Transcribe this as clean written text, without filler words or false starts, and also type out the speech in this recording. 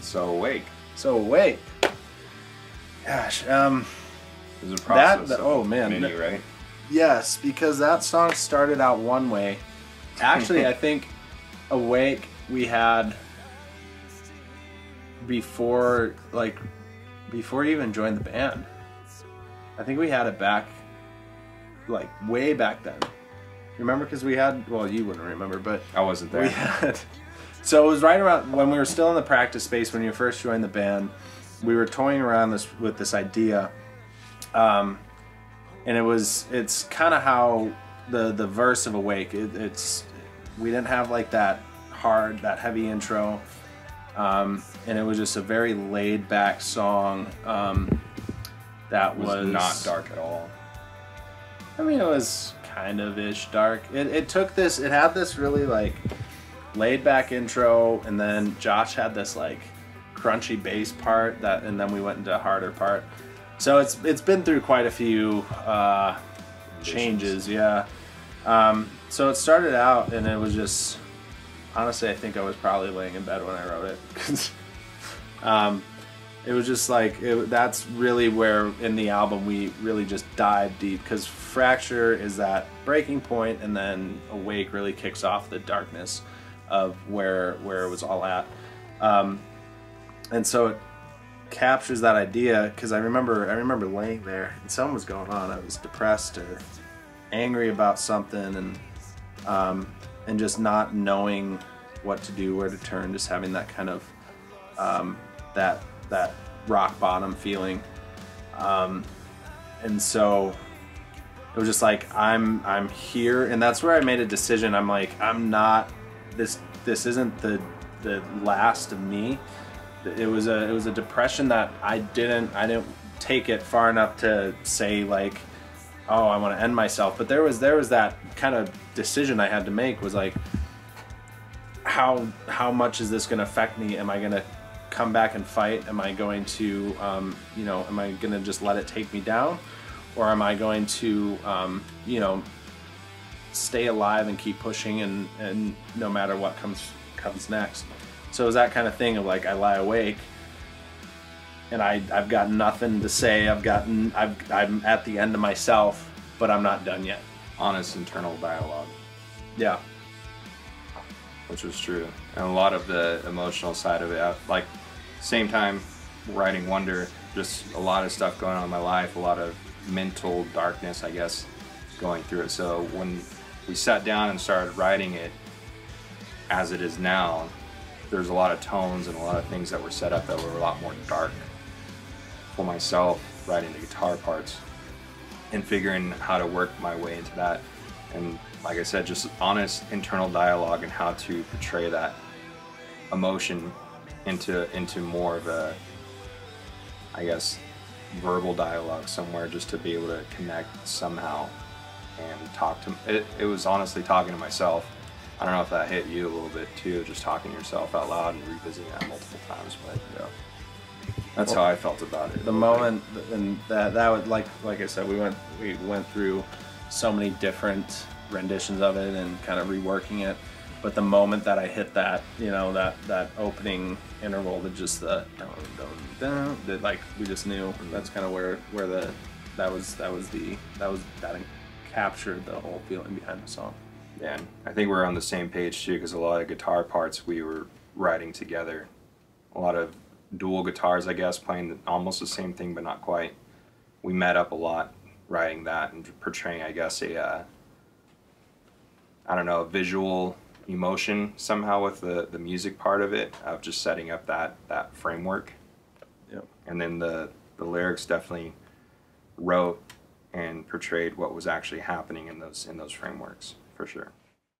So Awake. So Awake. Gosh, There's a process. Oh man, many, right? Yes, because that song started out one way. Actually, I think Awake we had before you even joined the band. I think we had it back, like way back then. Remember? Because we had, well, you wouldn't remember, but I wasn't there. We had, so it was right around when we were still in the practice space when you first joined the band. We were toying around with this idea, and it's kind of how the verse of Awake. We didn't have like that heavy intro, and it was just a very laid back song. That was not dark at all. I mean, it was kind of ish dark. It had this really like laid back intro, and then Josh had this like crunchy bass part and then we went into a harder part. So it's been through quite a few changes, yeah. So it started out, and it was just, honestly, I think I was probably laying in bed when I wrote it, because it was just like, that's really where in the album we really just dive deep, because Fracture is that breaking point, and then Awake really kicks off the darkness of where it was all at. And so it captures that idea, because I remember laying there and something was going on. I was depressed or angry about something, and just not knowing what to do, where to turn, just having that kind of that rock bottom feeling, and so it was just like I'm here, and that's where I made a decision. I'm like, I'm not, this isn't the last of me. It was a depression that I didn't take it far enough to say like, oh, I want to end myself. But there was that kind of decision I had to make, was like, how much is this going to affect me? Am I going to come back and fight? Am I going to am I going to just let it take me down, or am I going to stay alive and keep pushing, and no matter what comes next? So it was that kind of thing of like, I lie awake and I've got nothing to say. I'm at the end of myself, but I'm not done yet. Honest internal dialogue. Yeah. Which was true. And a lot of the emotional side of it, like, same time writing Wonder, just a lot of stuff going on in my life, a lot of mental darkness, I guess, going through it. So when we sat down and started writing it as it is now, there's a lot of tones and a lot of things that were set up that were a lot more dark. For myself, writing the guitar parts and figuring how to work my way into that, and like I said, just honest internal dialogue and how to portray that emotion into more of a, I guess, verbal dialogue somewhere, just to be able to connect somehow and talk to it. It was honestly talking to myself. I don't know if that hit you a little bit too, just talking to yourself out loud and revisiting that multiple times, but yeah, that's how I felt about it. The moment, and that would, like I said, we went through so many different renditions of it and kind of reworking it, but the moment that I hit that, that opening interval, that like, we just knew that's kind of where that captured the whole feeling behind the song. Yeah, and I think we're on the same page too, because a lot of guitar parts we were writing together. A lot of dual guitars, I guess, playing almost the same thing but not quite. We met up a lot writing that and portraying, I guess, a visual emotion somehow with the music part of it, of just setting up that framework. Yep. And then the lyrics definitely wrote and portrayed what was actually happening in those frameworks, for sure.